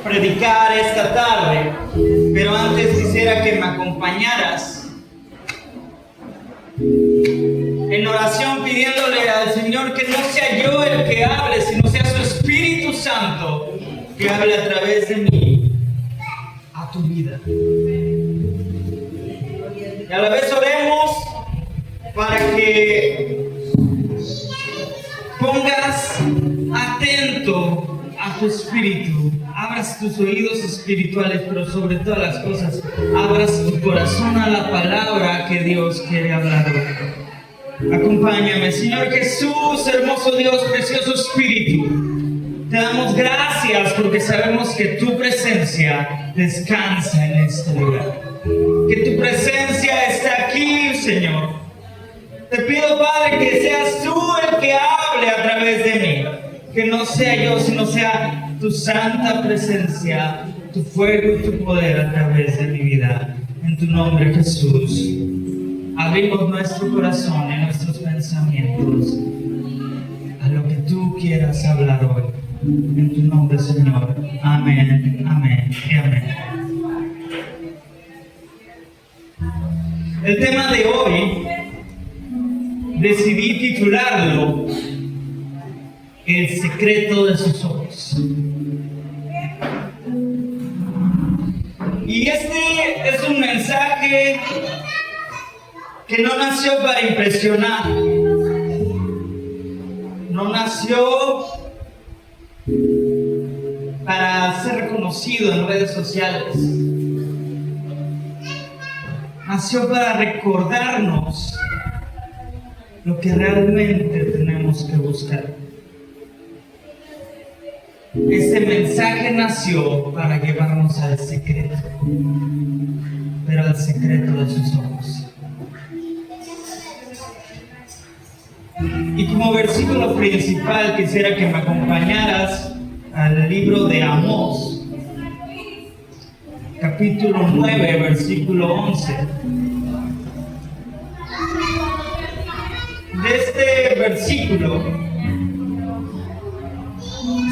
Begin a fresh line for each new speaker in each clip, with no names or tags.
predicar esta tarde, pero antes quisiera que me acompañaras en oración pidiéndole al Señor que no sea yo el que hable, sino sea su Espíritu Santo que hable a través de mí a tu vida. Y a la vez oremos para que pongas atento a tu espíritu, abras tus oídos espirituales, pero sobre todas las cosas, abras tu corazón a la palabra que Dios quiere hablar hoy. Acompáñame, Señor Jesús, hermoso Dios, precioso Espíritu. Te damos gracias porque sabemos que tu presencia descansa en este lugar. Que tu presencia está aquí, Señor. Te pido, Padre, que seas tú el que hable a través de mí. Que no sea yo, sino sea tu santa presencia, tu fuego y tu poder a través de mi vida. En tu nombre, Jesús. Abrimos nuestro corazón y nuestros pensamientos a lo que tú quieras hablar hoy. En tu nombre, Señor. Amén, amén y amén. El tema de hoy decidí titularlo El secreto de sus ojos. Y este es un mensaje que no nació para impresionar, no nació para ser reconocido en redes sociales, nació para recordarnos lo que realmente tenemos que buscar. Este mensaje nació para llevarnos al secreto, pero al secreto de sus ojos. Y como versículo principal quisiera que me acompañaras al libro de Amós, capítulo 9, versículo 11. De este versículo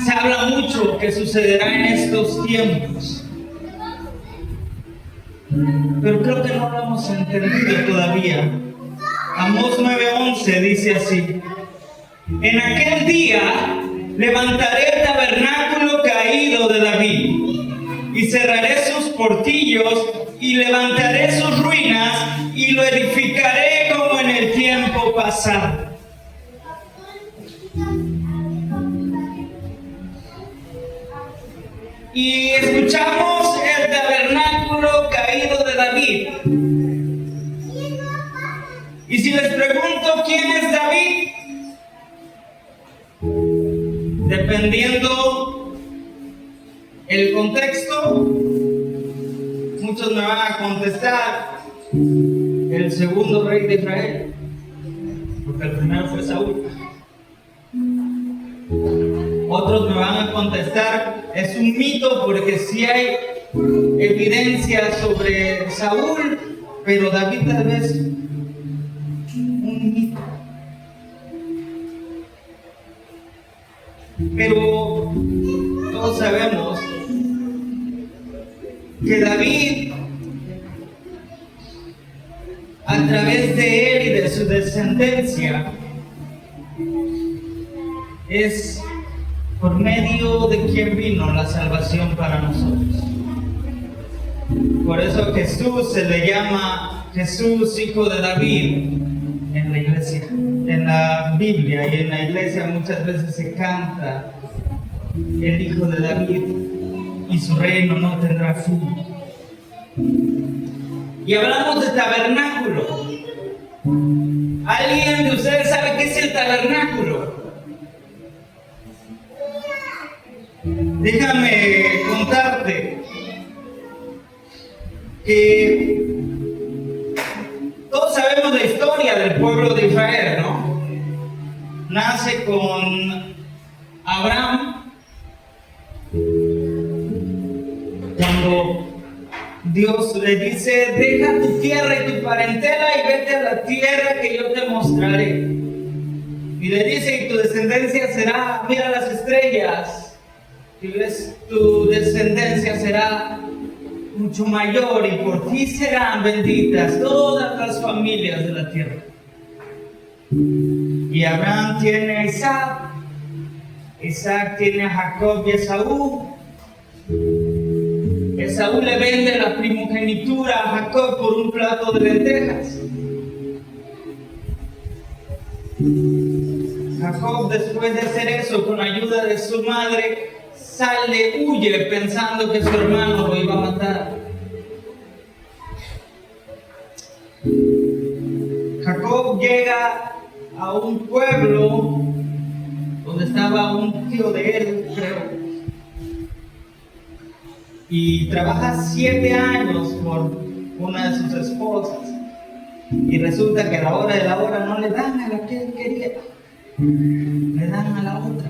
se habla mucho que sucederá en estos tiempos, pero creo que no lo hemos entendido todavía. Amós 9:11 dice así: en aquel día levantaré el tabernáculo caído de David y cerraré sus portillos y levantaré sus ruinas y lo edificaré como en el tiempo pasado. Y escuchamos el tabernáculo caído de David. Y si les pregunto quién es David, dependiendo el contexto, muchos me van a contestar el segundo rey de Israel, porque el primero fue Saúl. Otros me van a contestar, es un mito porque sí hay evidencia sobre Saúl, pero David tal vez un mito. Pero todos sabemos que David, a través de él y de su descendencia, es por medio de quien vino la salvación para nosotros. Por eso Jesús se le llama Jesús, hijo de David, en la iglesia, en la Biblia y en la iglesia muchas veces se canta el hijo de David y su reino no tendrá fin. Y hablamos de tabernáculo. ¿Alguien de ustedes sabe qué es el tabernáculo? Déjame contarte que todos sabemos la historia del pueblo de Israel, ¿no? Nace con Abraham, cuando Dios le dice: deja tu tierra y tu parentela y vete a la tierra que yo te mostraré. Y le dice: y tu descendencia será, mira las estrellas, y ves tu descendencia descendencia será mucho mayor y por ti serán benditas todas las familias de la tierra. Y Abraham tiene a Isaac, Isaac tiene a Jacob y a Esaú. Esaú le vende la primogenitura a Jacob por un plato de lentejas. Jacob, después de hacer eso, con ayuda de su madre, huye pensando que su hermano lo iba a matar. Jacob llega a un pueblo donde estaba un tío de él, creo, y trabaja 7 años por una de sus esposas, y resulta que a la hora de la hora no le dan a la que él quería, le dan a la otra.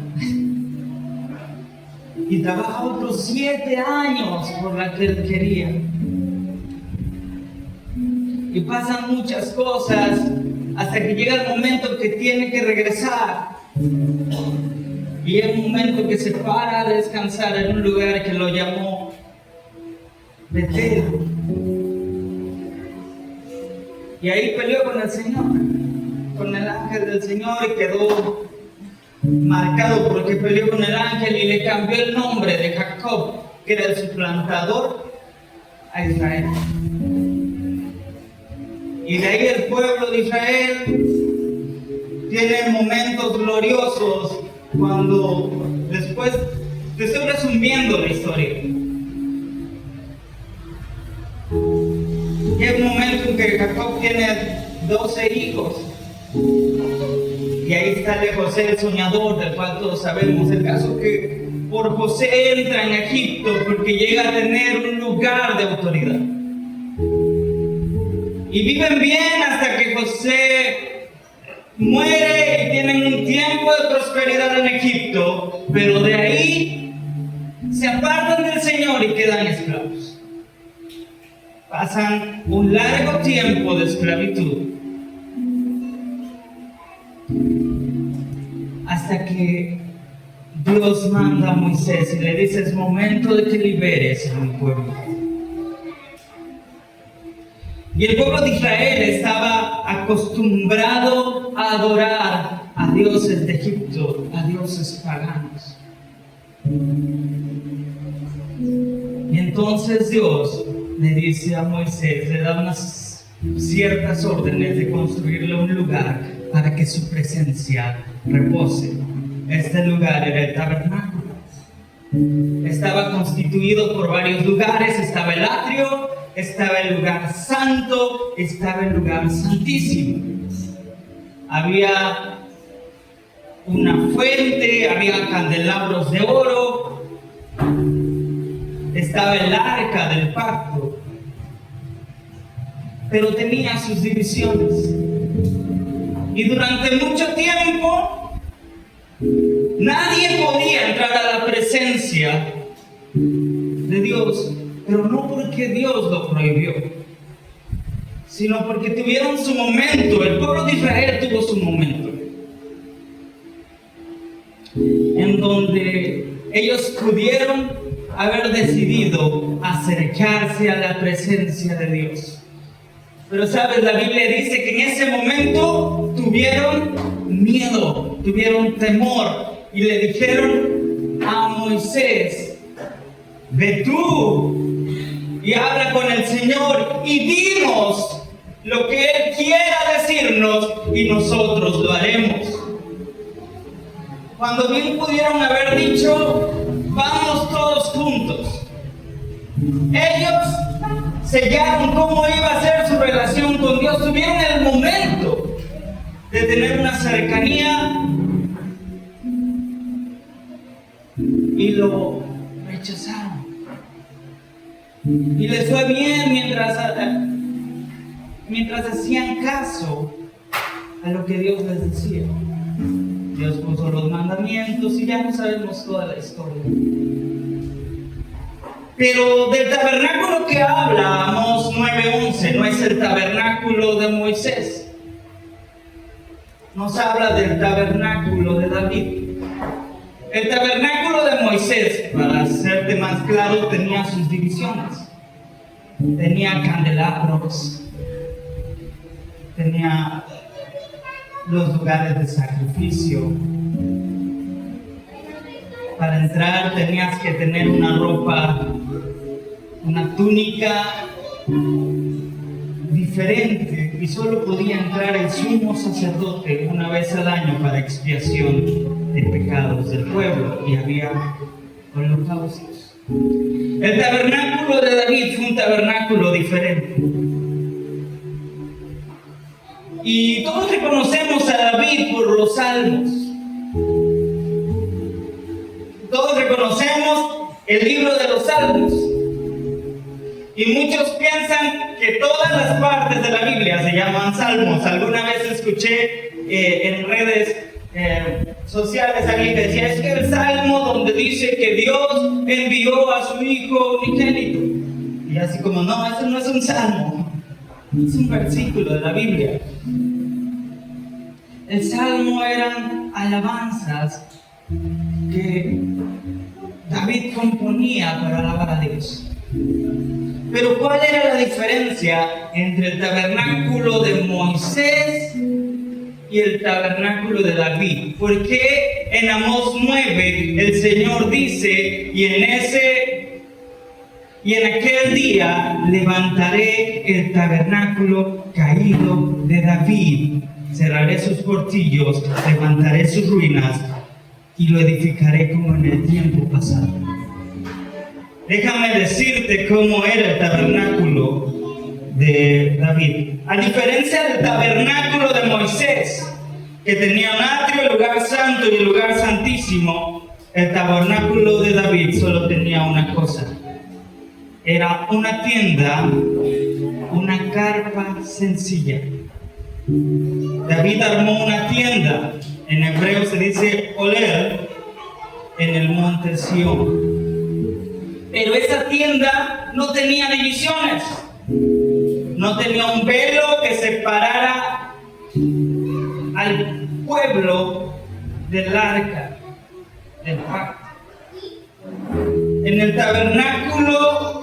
Y trabaja otros 7 años por la que él quería. Y pasan muchas cosas hasta que llega el momento que tiene que regresar. Y es un momento que se para a descansar en un lugar que lo llamó Betel. Y ahí peleó con el Señor, con el ángel del Señor, y quedó marcado porque peleó con el ángel y le cambió el nombre de Jacob, que era el suplantador, a Israel. Y de ahí el pueblo de Israel tiene momentos gloriosos cuando después, te estoy resumiendo la historia. Y hay un momento en que Jacob tiene 12 hijos. Y ahí está de José el soñador, del cual todos sabemos. El caso que por José entra en Egipto porque llega a tener un lugar de autoridad. Y viven bien hasta que José muere y tienen un tiempo de prosperidad en Egipto, pero de ahí se apartan del Señor y quedan esclavos. Pasan un largo tiempo de esclavitud hasta que Dios manda a Moisés y le dice: es momento de que liberes a mi pueblo. Y el pueblo de Israel estaba acostumbrado a adorar a dioses de Egipto, a dioses paganos. Y entonces Dios le dice a Moisés, le da unas ciertas órdenes de construirle un lugar para que su presencia repose. Este lugar era el tabernáculo. Estaba constituido por varios lugares. Estaba el atrio, estaba el lugar santo, estaba el lugar santísimo. Había una fuente, había candelabros de oro, estaba el arca del pacto, pero tenía sus divisiones. Y durante mucho tiempo nadie podía entrar a la presencia de Dios, pero no porque Dios lo prohibió, sino porque tuvieron su momento. El pueblo de Israel tuvo su momento en donde ellos pudieron haber decidido acercarse a la presencia de Dios. Pero sabes, la Biblia dice que en ese momento tuvieron miedo, tuvieron temor y le dijeron a Moisés: ve tú y habla con el Señor y dinos lo que Él quiera decirnos y nosotros lo haremos. Cuando bien pudieron haber dicho: vamos todos juntos. Ellos sellaron cómo iba a ser su relación con Dios. Tuvieron el momento de tener una cercanía y lo rechazaron. Y les fue bien mientras hacían caso a lo que Dios les decía. Dios puso los mandamientos y ya no sabemos toda la historia. Pero del tabernáculo que habla Amós 9:11 no es el tabernáculo de Moisés. Nos habla del tabernáculo de David. El tabernáculo de Moisés, para hacerte más claro, tenía sus divisiones. Tenía candelabros, tenía los lugares de sacrificio. Para entrar tenías que tener una ropa, una túnica diferente, y solo podía entrar el sumo sacerdote una vez al año para expiación de pecados del pueblo, y había holocaustos. El tabernáculo de David fue un tabernáculo diferente. Y todos reconocemos a David por los salmos. Todos reconocemos el libro de los salmos. Y muchos piensan que todas las partes de la Biblia se llaman salmos. Alguna vez escuché en redes sociales a alguien que decía: es que el salmo donde dice que Dios envió a su Hijo unigénito. Y así como, no, eso no es un salmo, es un versículo de la Biblia. El salmo eran alabanzas que David componía para alabar a Dios. Pero ¿cuál era la diferencia entre el tabernáculo de Moisés y el tabernáculo de David? Porque en Amós 9 el Señor dice: y en aquel día levantaré el tabernáculo caído de David, cerraré sus portillos, levantaré sus ruinas y lo edificaré como en el tiempo pasado. Déjame decirte cómo era el tabernáculo de David. A diferencia del tabernáculo de Moisés, que tenía un atrio, el lugar santo y el lugar santísimo, el tabernáculo de David solo tenía una cosa. Era una tienda, una carpa sencilla. David armó una tienda, en hebreo se dice oler, en el monte Sión. Pero esa tienda no tenía divisiones, no tenía un velo que separara al pueblo del arca del pacto. En el tabernáculo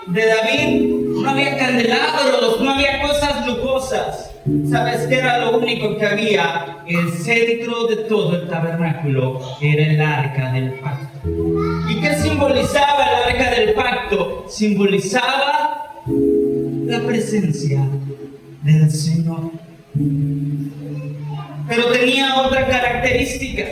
de David no había candelabros, no había cosas lujosas. ¿Sabes qué era lo único que había? El centro de todo el tabernáculo era el arca del pacto. ¿Y qué simbolizaba el arca del pacto? Simbolizaba la presencia del Señor. Pero tenía otra característica.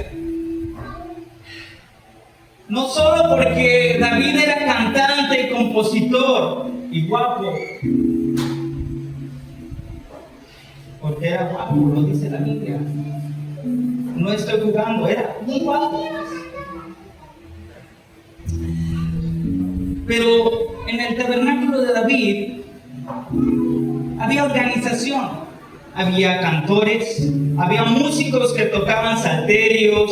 No solo porque David era cantante y compositor y guapo, porque era guapo, lo dice la Biblia. No estoy jugando, era muy guapo. Pero en el tabernáculo de David había organización, había cantores, había músicos que tocaban salterios,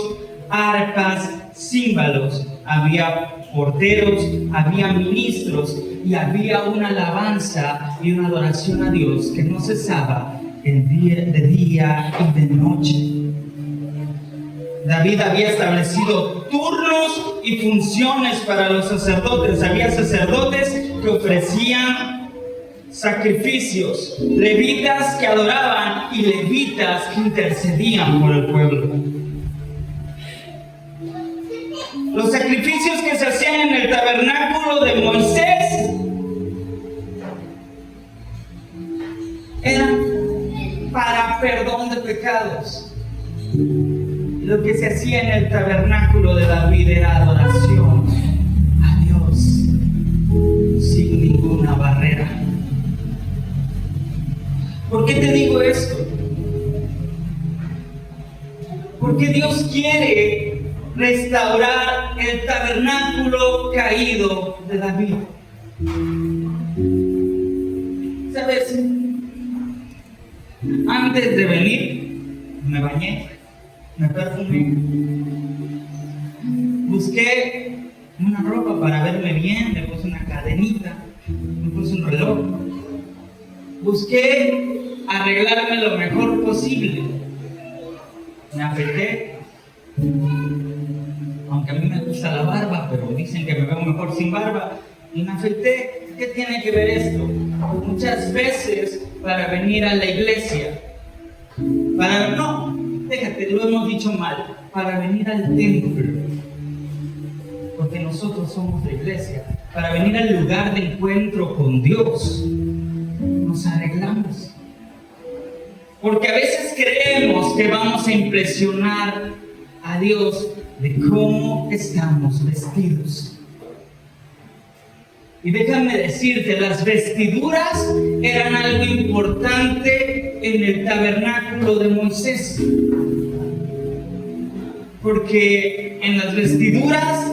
arpas, címbalos, había porteros, había ministros y había una alabanza y una adoración a Dios que no cesaba de día y de noche. David había establecido turnos y funciones para los sacerdotes. Había sacerdotes que ofrecían sacrificios, levitas que adoraban y levitas que intercedían por el pueblo. Los sacrificios que se hacían en el tabernáculo de Moisés eran para perdón de pecados. Lo que se hacía en el tabernáculo de David era adoración a Dios sin ninguna barrera. ¿Por qué te digo esto? Porque Dios quiere restaurar el tabernáculo caído de David. ¿Sabes? Antes de venir, me bañé, me perfumé, busqué una ropa para verme bien, me puse una cadenita, me puse un reloj, busqué arreglarme lo mejor posible, me afeité, Aunque a mí me gusta la barba, pero dicen que me veo mejor sin barba, y me afeité. ¿Qué tiene que ver esto? Muchas veces para venir a la iglesia, déjate, lo hemos dicho mal, para venir al templo, porque nosotros somos la iglesia, para venir al lugar de encuentro con Dios, nos arreglamos. Porque a veces creemos que vamos a impresionar a Dios de cómo estamos vestidos. Y déjame decirte, las vestiduras eran algo importante en el tabernáculo de Moisés. Porque en las vestiduras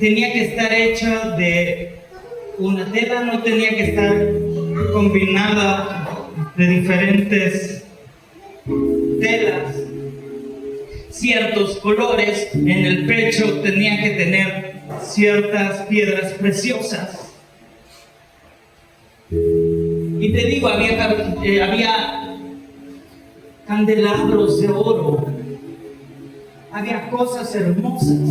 tenía que estar hecha de una tela, no tenía que estar combinada de diferentes telas, ciertos colores. En el pecho tenía que tener ciertas piedras preciosas. Y te digo, había candelabros de oro, había cosas hermosas,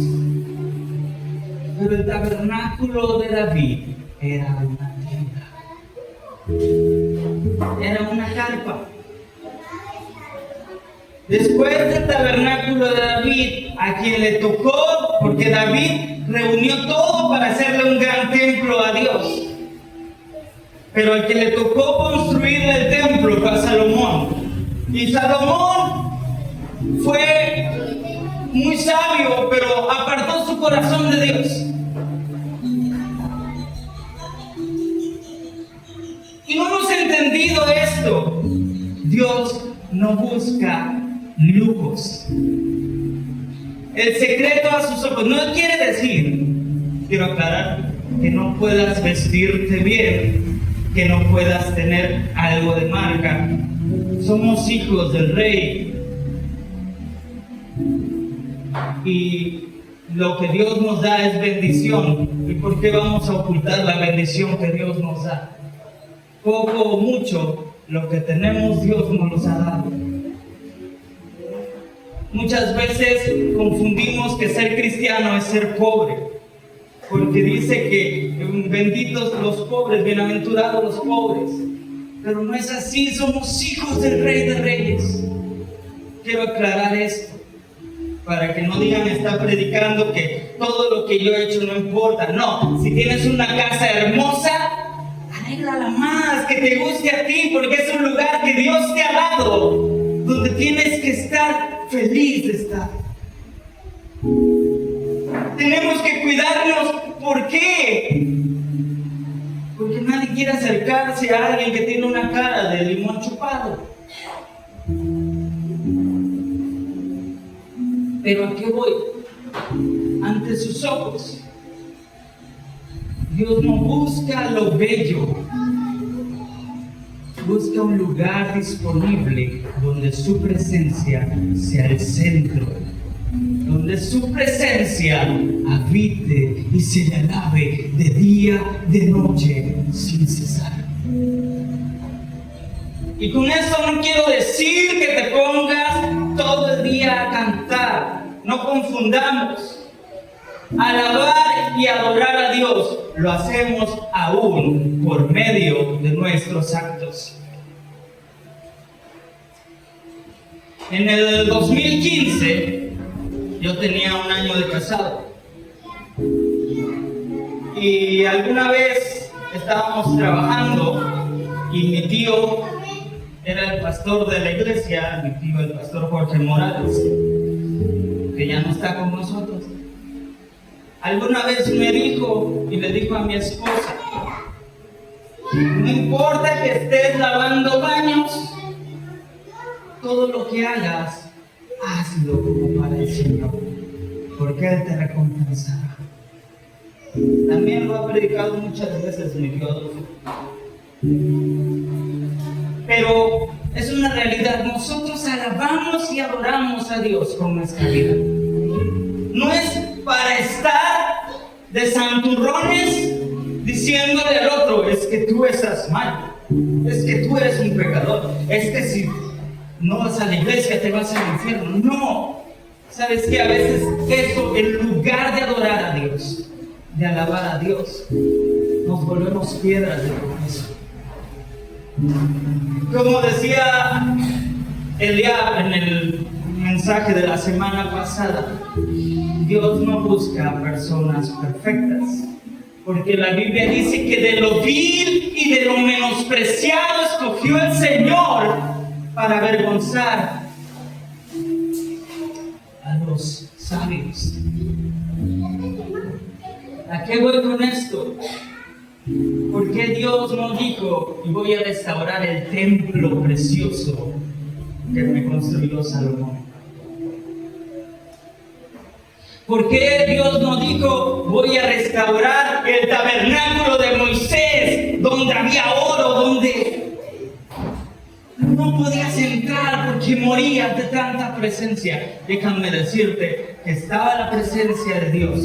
pero el tabernáculo de David era una tienda, era una carpa. Después del tabernáculo de David, a quien le tocó, porque David reunió todo para hacerle un gran templo a Dios, pero al que le tocó construir el templo fue a Salomón. Y Salomón fue muy sabio, pero apartó su corazón de Dios. Y no hemos entendido esto. Dios no busca lujos. El secreto a sus ojos no quiere decir, quiero aclarar, que no puedas vestirte bien, que no puedas tener algo de marca. Somos hijos del Rey. Y lo que Dios nos da es bendición. ¿Y por qué vamos a ocultar la bendición que Dios nos da? Poco o mucho, lo que tenemos Dios nos los ha dado. Muchas veces confundimos que ser cristiano es ser pobre, porque dice que benditos los pobres, bienaventurados los pobres, pero no es así. Somos hijos del Rey de Reyes. Quiero aclarar esto para que no digan está predicando que todo lo que yo he hecho no importa. No, si tienes una casa hermosa, alégrala más, que te guste a ti, porque es un lugar que Dios te ha dado, donde tienes que estar feliz de estar. Tenemos que cuidarnos. ¿Por qué? Porque nadie quiere acercarse a alguien que tiene una cara de limón chupado. Pero ¿a qué voy? Ante sus ojos, Dios no busca lo bello, busca un lugar disponible donde su presencia sea el centro, donde su presencia habite y se le alabe de día, de noche, sin cesar. Y con esto no quiero decir que te pongas todo el día a cantar. No confundamos. Alabar y adorar a Dios lo hacemos aún por medio de nuestros actos. En el 2015 yo tenía 1 año de casado y alguna vez estábamos trabajando y mi tío era el pastor de la iglesia, mi tío el pastor Jorge Morales, que ya no está con nosotros. Alguna vez me dijo y le dijo a mi esposa: no importa que estés lavando baños, todo lo que hagas, hazlo como para el Señor, porque Él te recompensará. También lo ha predicado muchas veces mi tío Adolfo. Pero es una realidad. Nosotros alabamos y adoramos a Dios con nuestra vida. No es para estar de santurrones diciéndole al otro: es que tú estás mal, es que tú eres un pecador, es que si... no vas a la iglesia, te vas al infierno. No. ¿Sabes qué? A veces eso, en lugar de adorar a Dios, de alabar a Dios, nos volvemos piedras de tropiezo. Como decía Eliab en el mensaje de la semana pasada, Dios no busca personas perfectas, porque la Biblia dice que de lo vil y de lo menospreciado escogió el Señor para avergonzar a los sabios. ¿A qué voy con esto? ¿Por qué Dios no dijo, y voy a restaurar el templo precioso que me construyó Salomón? ¿Por qué Dios no dijo, voy a restaurar el tabernáculo de Moisés, donde había oro, donde no podías entrar porque morías de tanta presencia? Déjame decirte que estaba la presencia de Dios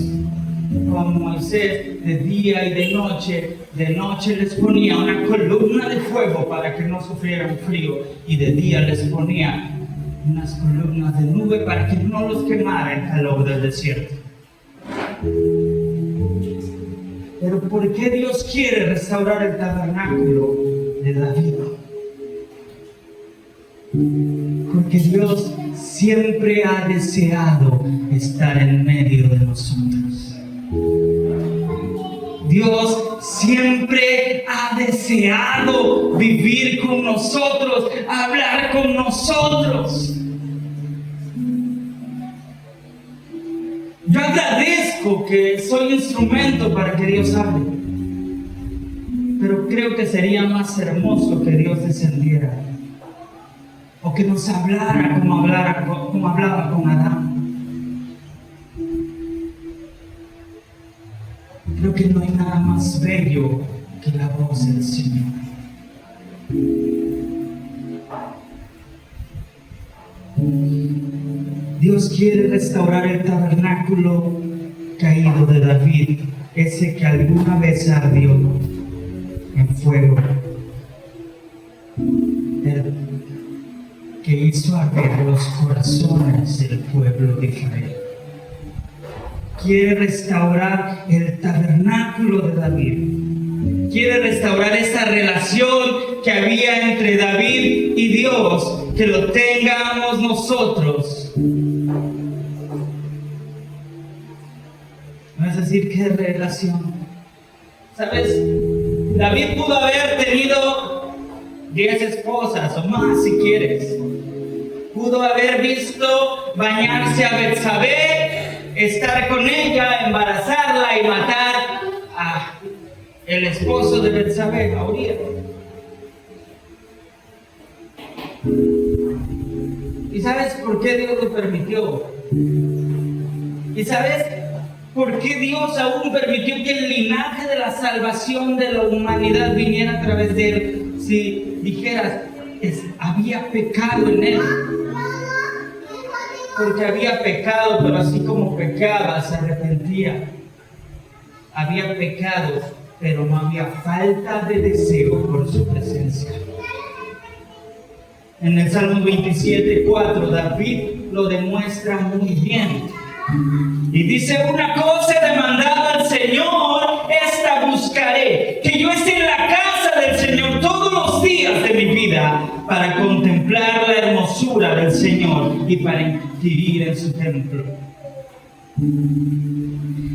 con Moisés de día y de noche. De noche les ponía una columna de fuego para que no sufrieran frío, y de día les ponía unas columnas de nube para que no los quemara el calor del desierto. Pero ¿por qué Dios quiere restaurar el tabernáculo de David? Porque Dios siempre ha deseado estar en medio de nosotros. Dios siempre ha deseado vivir con nosotros, hablar con nosotros. Yo agradezco que soy instrumento para que Dios hable, pero creo que sería más hermoso que Dios descendiera o que nos hablara como hablaba con Adán. Creo que no hay nada más bello que la voz del Señor. Dios quiere restaurar el tabernáculo caído de David, ese que alguna vez ardió en fuego, el que hizo arder los corazones del pueblo de Israel. Quiere restaurar el tabernáculo de David. Quiere restaurar esa relación que había entre David y Dios, que lo tengamos nosotros. No es decir, ¿qué relación? ¿Sabes? David pudo haber tenido 10 esposas o más si quieres. Pudo haber visto bañarse a Betsabé, estar con ella, embarazarla y matar a el esposo de Betsabé, a Urías. ¿Y sabes por qué Dios lo permitió? ¿Y sabes por qué Dios aún permitió que el linaje de la salvación de la humanidad viniera a través de él? Si dijeras, había pecado en él. Porque había pecado, pero así como pecaba, se arrepentía. Había pecado, pero no había falta de deseo por su presencia. En el Salmo 27:4, David lo demuestra muy bien. Y dice, una cosa he demandado al Señor, esta buscaré, que yo esté en la casa del Señor todos los días de mi vida, para contemplar la hermosura del Señor y para inquirir en su templo.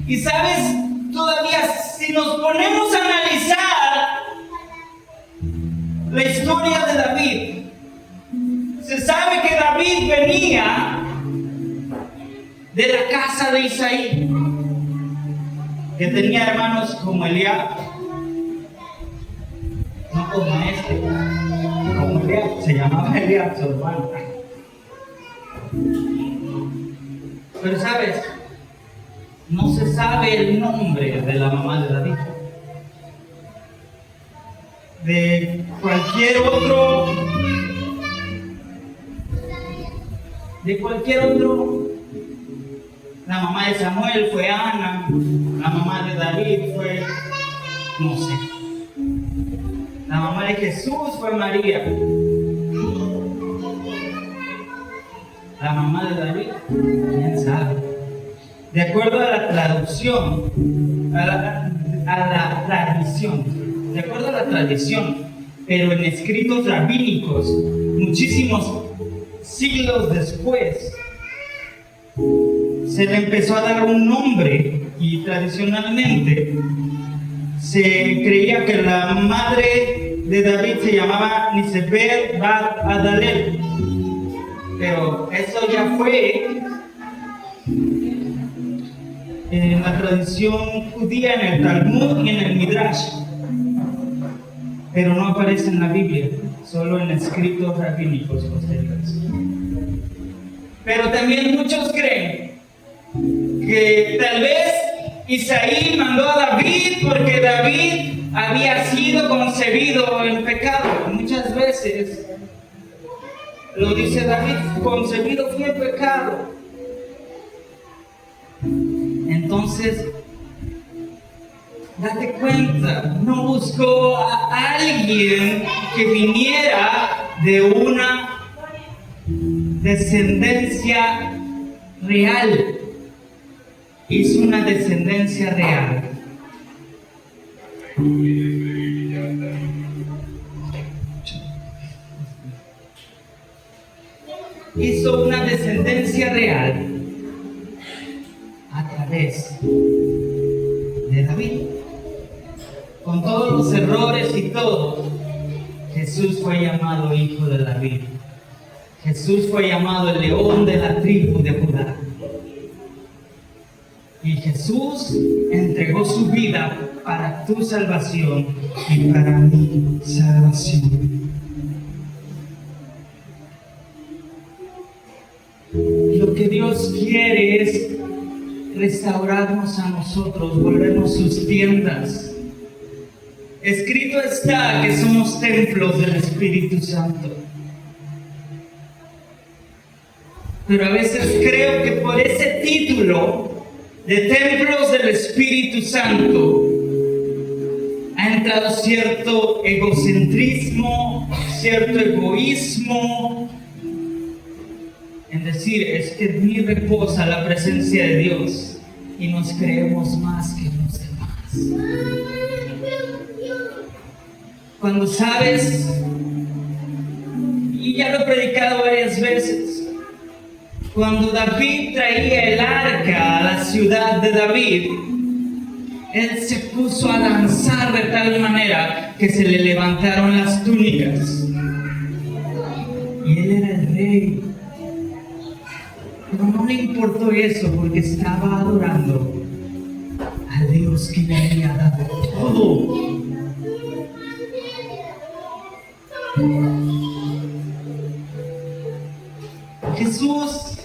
Y sabes, todavía si nos ponemos a analizar la historia de David, se sabe que David venía de la casa de Isaí, que tenía hermanos como Eliab, no como como Eliab, se llamaba Eliab su hermano. Pero sabes, no se sabe el nombre de la mamá de David. De cualquier otro, la mamá de Samuel fue Ana, la mamá de David fue, no sé. La mamá de Jesús fue María. la mamá de David, quién sabe. De acuerdo a la traducción, a la tradición, de acuerdo a la tradición, pero en escritos rabínicos, muchísimos siglos después, se le empezó a dar un nombre y tradicionalmente se creía que la madre de David se llamaba Nisebet Bat Adalel, pero eso ya fue en la tradición judía, en el Talmud y en el Midrash, pero no aparece en la Biblia, solo en escritos rabínicos posteriores. Pero también muchos creen que tal vez Isaí mandó a David porque David había sido concebido en pecado. Muchas veces lo dice David, concebido fue en pecado. Entonces, date cuenta, no buscó a alguien que viniera de una descendencia real. Hizo una descendencia real. Hizo una descendencia real a través de David. Con todos los errores y todo, Jesús fue llamado hijo de David. Jesús fue llamado el león de la tribu de Judá. Y Jesús entregó su vida para tu salvación y para mi salvación. Lo que Dios quiere es restaurarnos a nosotros, volvernos sus tiendas. Escrito está que somos templos del Espíritu Santo. Pero a veces creo que por ese título de templos del Espíritu Santo ha entrado cierto egocentrismo, cierto egoísmo, en decir, es que en mí reposa la presencia de Dios y nos creemos más que los demás. Cuando sabes, y ya lo he predicado varias veces, cuando David traía el arca a la ciudad de David, él se puso a danzar de tal manera que se le levantaron las túnicas. Y él era el rey. Pero no le importó eso porque estaba adorando a Dios que le había dado todo. Jesús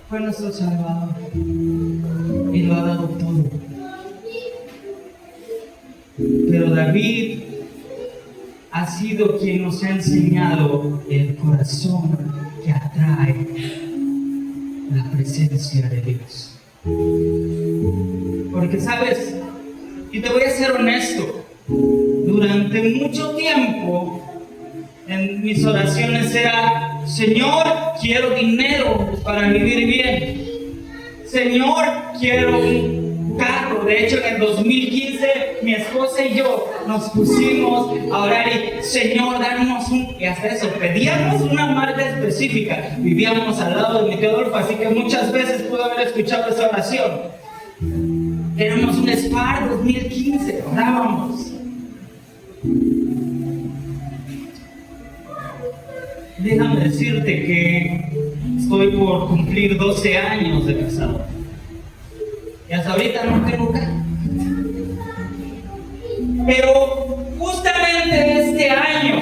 fue nuestro Salvador y lo ha dado todo. Pero David ha sido quien nos ha enseñado el corazón que atrae la presencia de Dios. Porque sabes, y te voy a ser honesto, durante mucho tiempo en mis oraciones era: Señor, quiero dinero para vivir bien. Señor, quiero un carro. De hecho, en el 2015, mi esposa y yo nos pusimos a orar y: Señor, danos un... Y hasta eso, pedíamos una marca específica. Vivíamos al lado de mi tío Adolfo, así que muchas veces pude haber escuchado esa oración. Éramos un Spark 2015, orábamos. Déjame decirte que estoy por cumplir 12 años de casado. Y hasta ahorita no tengo carro. Pero justamente este año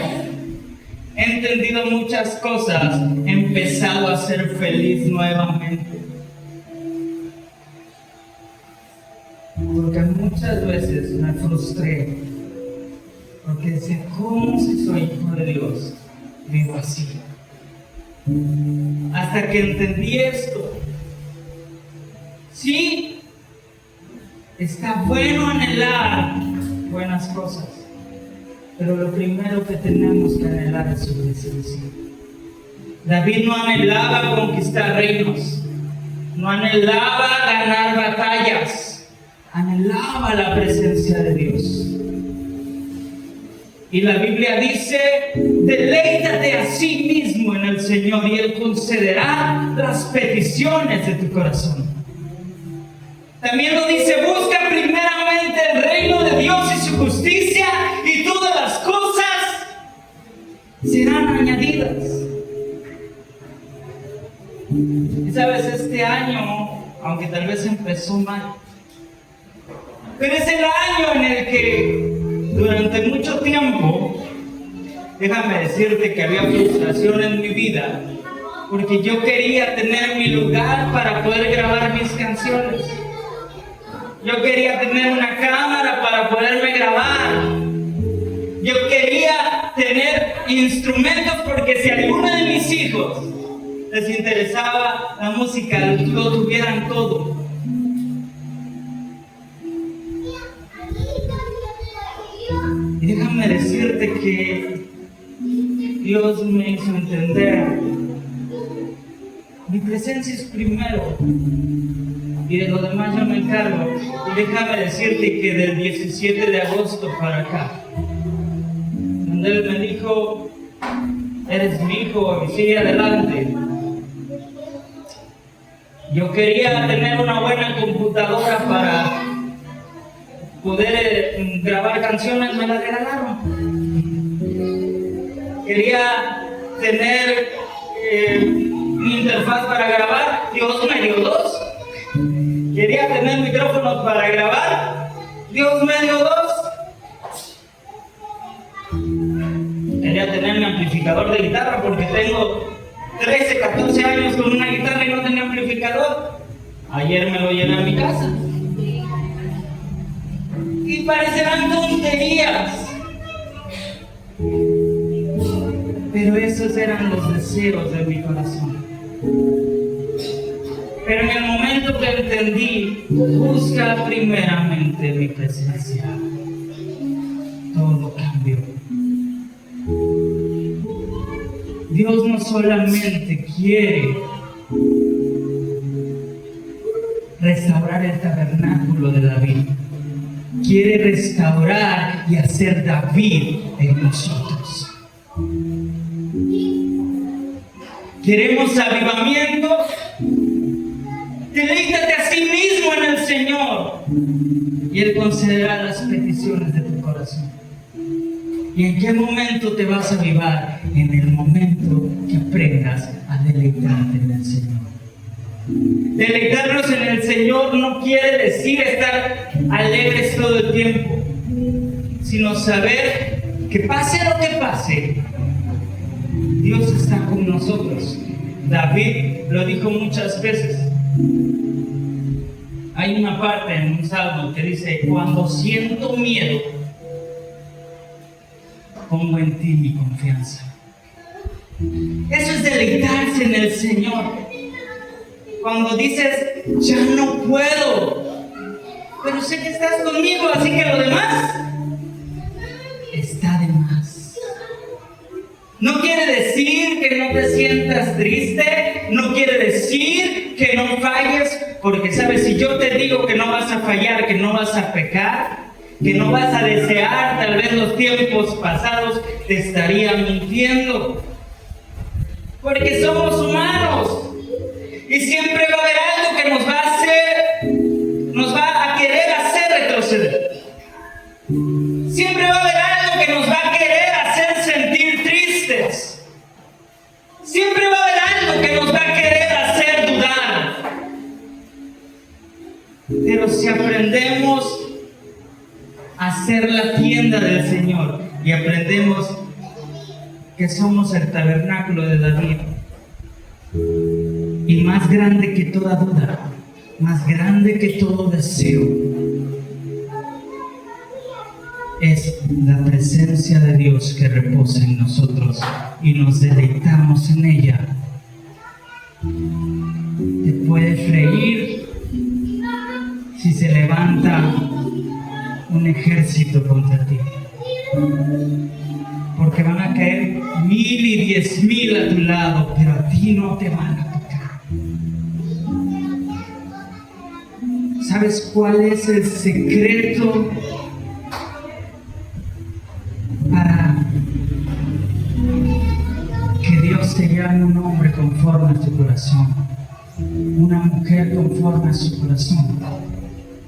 he entendido muchas cosas. He empezado a ser feliz nuevamente. Porque muchas veces me frustré. Porque decía, ¿cómo si soy hijo de Dios vivo así? Hasta que entendí esto. Sí, está bueno anhelar buenas cosas, pero lo primero que tenemos que anhelar es su presencia. David no anhelaba conquistar reinos, no anhelaba ganar batallas, anhelaba la presencia de Dios. Y la Biblia dice, deleítate a sí mismo en el Señor y Él concederá las peticiones de tu corazón. También lo dice, busca primeramente el reino de Dios y su justicia y todas las cosas serán añadidas. Y sabes, este año, aunque tal vez empezó mal, pero es el año en el que durante mucho tiempo, déjame decirte que había frustración en mi vida, porque yo quería tener mi lugar para poder grabar mis canciones. Yo quería tener una cámara para poderme grabar. Yo quería tener instrumentos porque si a alguno de mis hijos les interesaba la música, lo tuvieran todo. Y déjame decirte que Dios me hizo entender, mi presencia es primero y de lo demás yo me encargo. Y déjame decirte que del 17 de agosto para acá, donde Él me dijo, eres mi hijo y sigue adelante, yo quería tener una buena computadora para poder grabar canciones, me la regalaron. Quería tener mi interfaz para grabar, Dios me dio dos. Quería tener micrófonos para grabar, Dios me dio dos. Quería tener mi amplificador de guitarra porque tengo 13, 14 años con una guitarra y no tenía amplificador. Ayer me lo llevé a mi casa. Y parecerán tonterías, pero esos eran los deseos de mi corazón. Pero en el momento que entendí, busca primeramente mi presencia, todo cambió. Dios no solamente quiere restaurar el tabernáculo de David, quiere restaurar y hacer David en nosotros. Queremos avivamiento. Deleítate a sí mismo en el Señor y Él concederá las peticiones de tu corazón. ¿Y en qué momento te vas a avivar? En el momento que aprendas a deleitarte en el Señor. Deleitarnos en el Señor no quiere decir estar alegres todo el tiempo, sino saber que pase lo que pase, Dios está con nosotros. David lo dijo muchas veces. Hay una parte en un salmo que dice, cuando siento miedo, pongo en ti mi confianza. Eso es deleitarse en el Señor. Cuando dices, ya no puedo, pero sé que estás conmigo, así que lo demás está de más. No quiere decir que no te sientas triste, no quiere decir que no falles, porque sabes, si yo te digo que no vas a fallar, que no vas a pecar, que no vas a desear tal vez los tiempos pasados, te estaría mintiendo. Porque somos humanos. Y siempre va a haber algo que nos va a querer hacer retroceder. Siempre va a haber algo que nos va a querer hacer sentir tristes. Siempre va a haber algo que nos va a querer hacer dudar. Pero si aprendemos a ser la tienda del Señor y aprendemos que somos el tabernáculo de David, y más grande que toda duda, más grande que todo deseo, es la presencia de Dios que reposa en nosotros y nos deleitamos en ella. Te puedes reír si se levanta un ejército contra ti, Porque van a caer 1000 y 10,000 a tu lado, pero a ti no te van a tocar. ¿Sabes cuál es el secreto para que Dios te llame un hombre conforme a tu corazón, una mujer conforme a su corazón?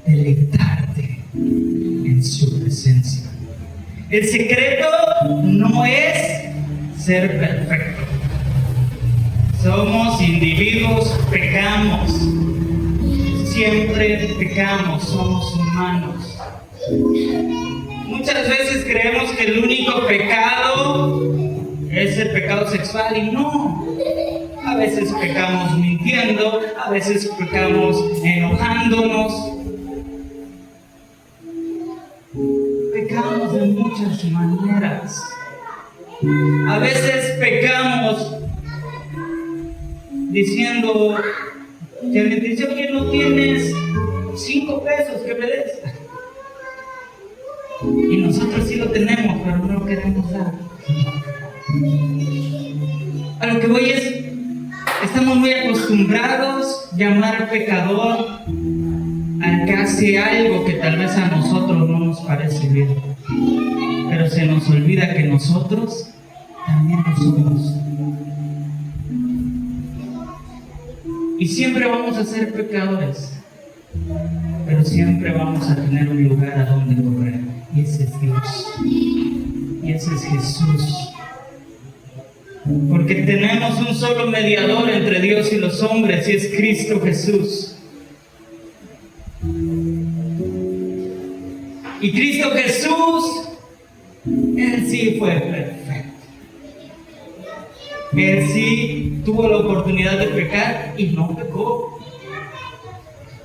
Deleitarte en su presencia. El secreto no es ser perfecto. Somos individuos, pecamos. Siempre pecamos, somos humanos. Muchas veces creemos que el único pecado es el pecado sexual y no. A veces pecamos mintiendo, a veces pecamos enojándonos. Pecamos de muchas maneras. A veces pecamos diciendo que me dice, oye, no tienes 5 pesos que me des. Y nosotros sí lo tenemos, pero no lo queremos dar. A lo que voy es, estamos muy acostumbrados a llamar pecador al que hace algo que tal vez a nosotros no nos parece bien. Pero se nos olvida que nosotros también lo somos. Y siempre vamos a ser pecadores, pero siempre vamos a tener un lugar a donde correr. Y ese es Dios. Y ese es Jesús. Porque tenemos un solo mediador entre Dios y los hombres, y es Cristo Jesús. Y Cristo Jesús, Él sí fue perfecto. Él sí tuvo la oportunidad de pecar y no pecó.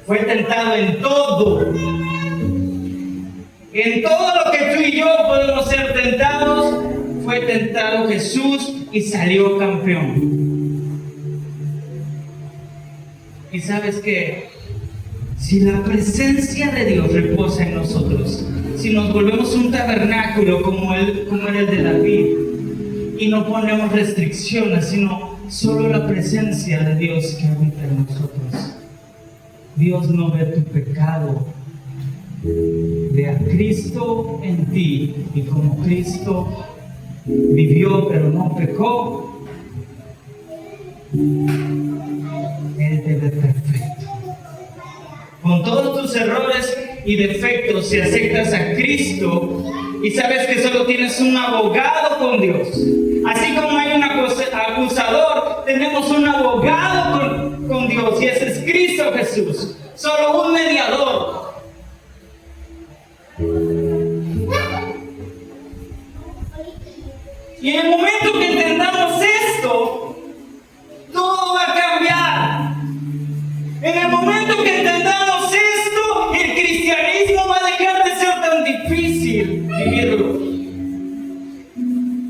Fue tentado en todo. En todo lo que tú y yo podemos ser tentados, fue tentado Jesús y salió campeón. Y sabes que si la presencia de Dios reposa en nosotros, si nos volvemos un tabernáculo como era el de David, y no ponemos restricciones, sino solo la presencia de Dios que habita en nosotros. Dios no ve tu pecado, ve a Cristo en ti, y como Cristo vivió pero no pecó, Él te ve perfecto. Con todos tus errores y defectos, si aceptas a Cristo y sabes que solo tienes un abogado con Dios, así como hay un acusador, tenemos un abogado con Dios, y ese es Cristo Jesús, solo un mediador. Y en el momento que entendamos esto, todo va a cambiar. En el momento que entendamos esto, el cristianismo va a dejar de ser tan difícil vivirlo.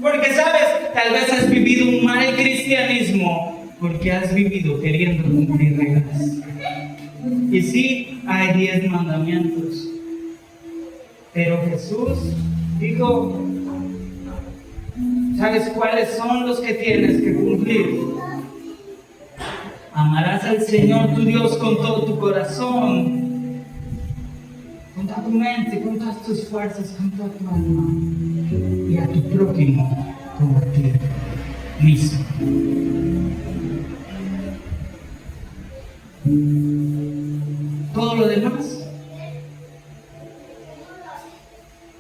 Porque sabes, tal vez has vivido un mal cristianismo porque has vivido queriendo cumplir reglas. Y sí, hay 10 mandamientos. Pero Jesús dijo, ¿sabes cuáles son los que tienes que cumplir? Amarás al Señor tu Dios con todo tu corazón, con toda tu mente, con todas tus fuerzas, con toda tu alma, y a tu prójimo como a ti mismo. Todo lo demás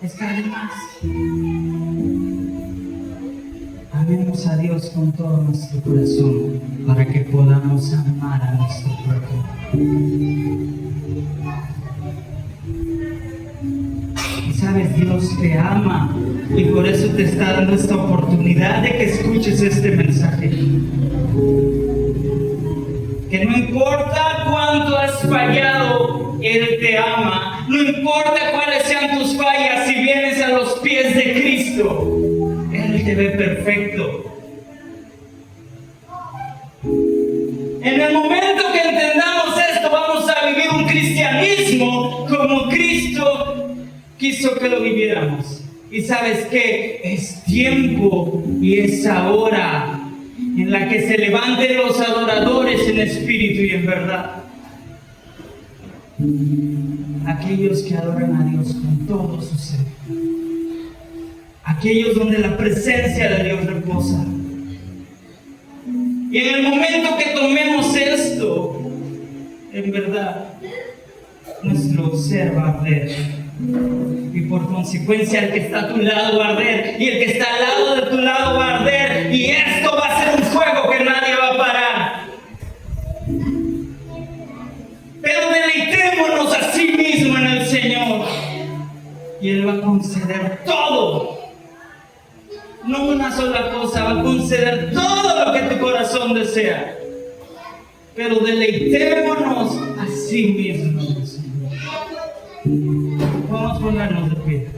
está de más. Amemos a Dios con todo nuestro corazón para que podamos amar a nuestro prójimo. Y sabes, Dios te ama y por eso te está dando esta oportunidad de que escuches este mensaje. Que no importa cuánto has fallado, Él te ama. No importa cuáles sean tus fallas, si vienes a los pies de Cristo, Él te ve perfecto. En el momento que entendamos esto, vamos a vivir un cristianismo como Cristo quiso que lo viviéramos. Y sabes que es tiempo y es ahora en la que se levanten los adoradores en espíritu y en verdad. Aquellos que adoran a Dios con todo su ser. Aquellos donde la presencia de Dios reposa. Y en el momento que tomemos esto, en verdad, nuestro ser va a arder. Y por consecuencia el que está a tu lado va a arder. Y el que está al lado de tu lado va a arder. Y esto va a ser un fuego que nadie va a parar. Pero deleitémonos a sí mismo en el Señor. Y Él va a conceder todo. No una sola cosa, va a conceder todo lo que tu corazón desea. Pero deleitémonos a sí mismos. Vamos a ponernos de pie.